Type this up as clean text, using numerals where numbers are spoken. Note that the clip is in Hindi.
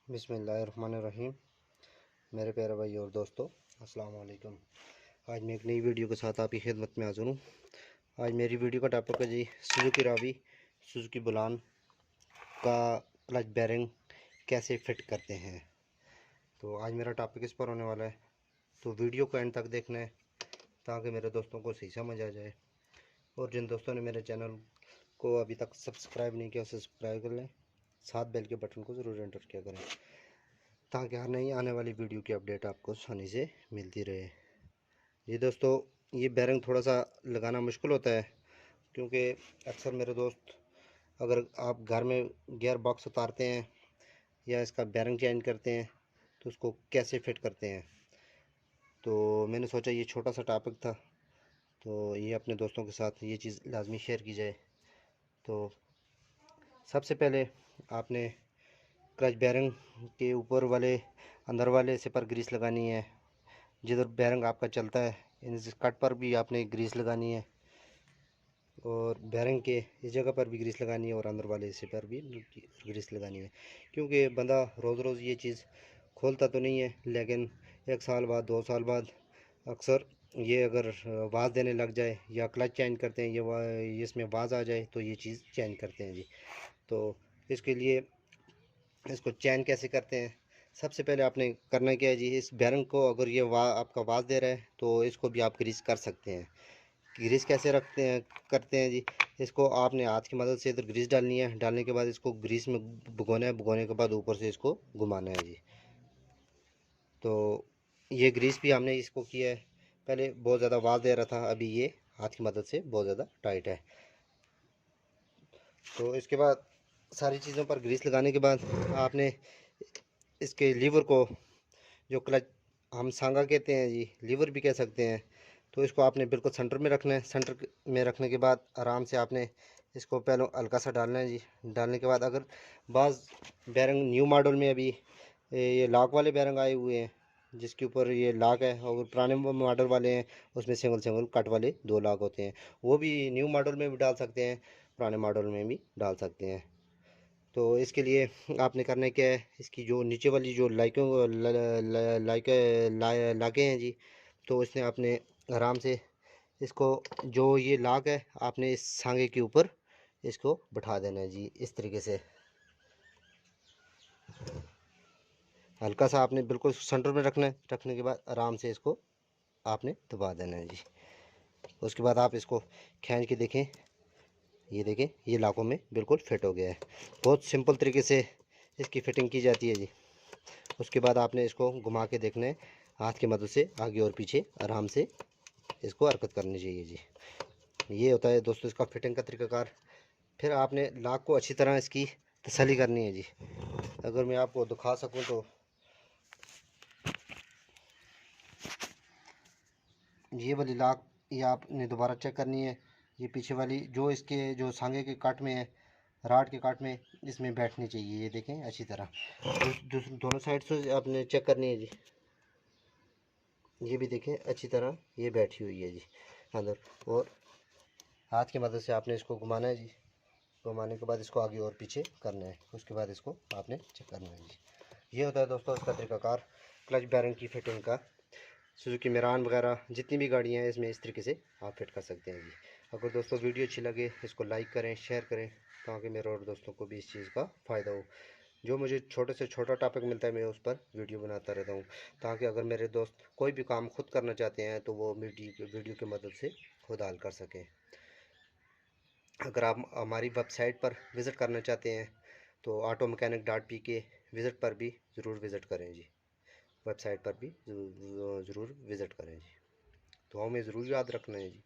बिस्मिल्लाहिर्रहमानिर्रहीम। मेरे प्यारे भाई और दोस्तों, अस्सलाम वालेकुम। आज मैं एक नई वीडियो के साथ आपकी खिदमत में हाज़िर हूँ। आज मेरी वीडियो का टॉपिक है जी सुजुकी रावी सुजुकी बुलान का क्लच बेरिंग कैसे फिट करते हैं। तो आज मेरा टॉपिक इस पर होने वाला है, तो वीडियो को एंड तक देखना है ताकि मेरे दोस्तों को सही समझ आ जाए। और जिन दोस्तों ने मेरे चैनल को अभी तक सब्सक्राइब नहीं किया, सब्सक्राइब कर लें, साथ बेल के बटन को ज़रूर एंटर किया करें ताकि हर नई आने वाली वीडियो की अपडेट आपको आसानी से मिलती रहे। जी दोस्तों, ये बेरिंग थोड़ा सा लगाना मुश्किल होता है क्योंकि अक्सर मेरे दोस्त, अगर आप घर में गियर बॉक्स उतारते हैं या इसका बेरिंग चेंज करते हैं तो उसको कैसे फिट करते हैं। तो मैंने सोचा ये छोटा सा टॉपिक था, तो ये अपने दोस्तों के साथ ये चीज़ लाजमी शेयर की जाए। तो सबसे पहले आपने क्लच बेरिंग के ऊपर वाले अंदर वाले से पर ग्रीस लगानी है। जिधर बेरिंग आपका चलता है इन कट पर भी आपने ग्रीस लगानी है, और बेरिंग के इस जगह पर भी ग्रीस लगानी है और अंदर वाले हिस्से पर भी ग्रीस लगानी है। क्योंकि बंदा रोज़ रोज़ ये चीज़ खोलता तो नहीं है, लेकिन 1 साल बाद 2 साल बाद अक्सर ये अगर आवाज़ देने लग जाए या क्लच चेंज करते हैं, ये इसमें आवाज़ आ जाए तो ये चीज़ चेंज करते हैं जी। तो इसके लिए इसको चेंज कैसे करते हैं, सबसे पहले आपने करना क्या है जी, इस बेरिंग को अगर ये आपका आवाज़ दे रहा है तो इसको भी आप ग्रीस कर सकते हैं। ग्रीस कैसे रखते हैं करते हैं जी, इसको आपने हाथ की मदद से इधर ग्रीस डालनी है। डालने के बाद इसको ग्रीस में भुगोना है, भुगोने के बाद ऊपर से इसको घुमाना है जी। तो ये ग्रीस भी हमने इसको किया है। पहले बहुत ज़्यादा आवाज़ दे रहा था, अभी ये हाथ की मदद से बहुत ज़्यादा टाइट है। तो इसके बाद सारी चीज़ों पर ग्रीस लगाने के बाद आपने इसके लीवर को, जो क्लच हम सांगा कहते हैं जी, लीवर भी कह सकते हैं, तो इसको आपने बिल्कुल सेंटर में रखना है। सेंटर में रखने के बाद आराम से आपने इसको पहले हल्का सा डालना है जी। डालने के बाद अगर बाज़ बेरिंग न्यू मॉडल में अभी ये लॉक वाले बेरिंग आए हुए हैं जिसके ऊपर ये लॉक है, और पुराने मॉडल वाले हैं उसमें सिंगल सिंगल कट वाले 2 लॉक होते हैं, वो भी न्यू मॉडल में भी डाल सकते हैं, पुराने मॉडल में भी डाल सकते हैं। तो इसके लिए आपने करना क्या है, इसकी जो नीचे वाली जो लाके हैं जी, तो इसमें आपने आराम से इसको, जो ये लाक है, आपने इस सांगे के ऊपर इसको बैठा देना है जी। इस तरीके से हल्का सा आपने बिल्कुल सेंटर में रखना है। रखने के बाद आराम से इसको आपने दबा देना है जी। उसके बाद आप इसको खींच के देखें, ये देखें ये लाकों में बिल्कुल फिट हो गया है। बहुत सिंपल तरीके से इसकी फिटिंग की जाती है जी। उसके बाद आपने इसको घुमा के देखना है, हाथ की मदद से आगे और पीछे आराम से इसको हरकत करनी चाहिए जी। ये होता है दोस्तों इसका फिटिंग का तरीकाकार। फिर आपने लाक को अच्छी तरह इसकी तसल्ली करनी है जी। अगर मैं आपको दिखा सकूं तो ये वाली लाक ये आपने दोबारा चेक करनी है। ये पीछे वाली जो इसके जो सांगे के काट में है, राड के काट में, इसमें बैठनी चाहिए। ये देखें अच्छी तरह दोनों साइड से आपने चेक करनी है जी। ये भी देखें अच्छी तरह ये बैठी हुई है जी अंदर, और हाथ की मदद से आपने इसको घुमाना है जी। घुमाने के बाद इसको आगे और पीछे करना है। उसके बाद इसको आपने चेक करना है जी। ये होता है दोस्तों इसका तरीकाकार क्लच बेरिंग की फिटिंग का। सुजुकी मेरान वगैरह जितनी भी गाड़ियाँ हैं इसमें इस तरीके से आप फिट कर सकते हैं जी। अगर दोस्तों वीडियो अच्छी लगे इसको लाइक करें, शेयर करें ताकि मेरे और दोस्तों को भी इस चीज़ का फ़ायदा हो। जो मुझे छोटे से छोटा टॉपिक मिलता है मैं उस पर वीडियो बनाता रहता हूँ, ताकि अगर मेरे दोस्त कोई भी काम खुद करना चाहते हैं तो वो वीडियो की मदद से खुद हल कर सकें। अगर आप हमारी वेबसाइट पर विज़िट करना चाहते हैं तो automechanic.pk विज़िट पर भी ज़रूर विज़िट करें जी। वेबसाइट पर भी ज़रूर विज़िट करें जी। तो हमें ज़रूर याद रखना है जी।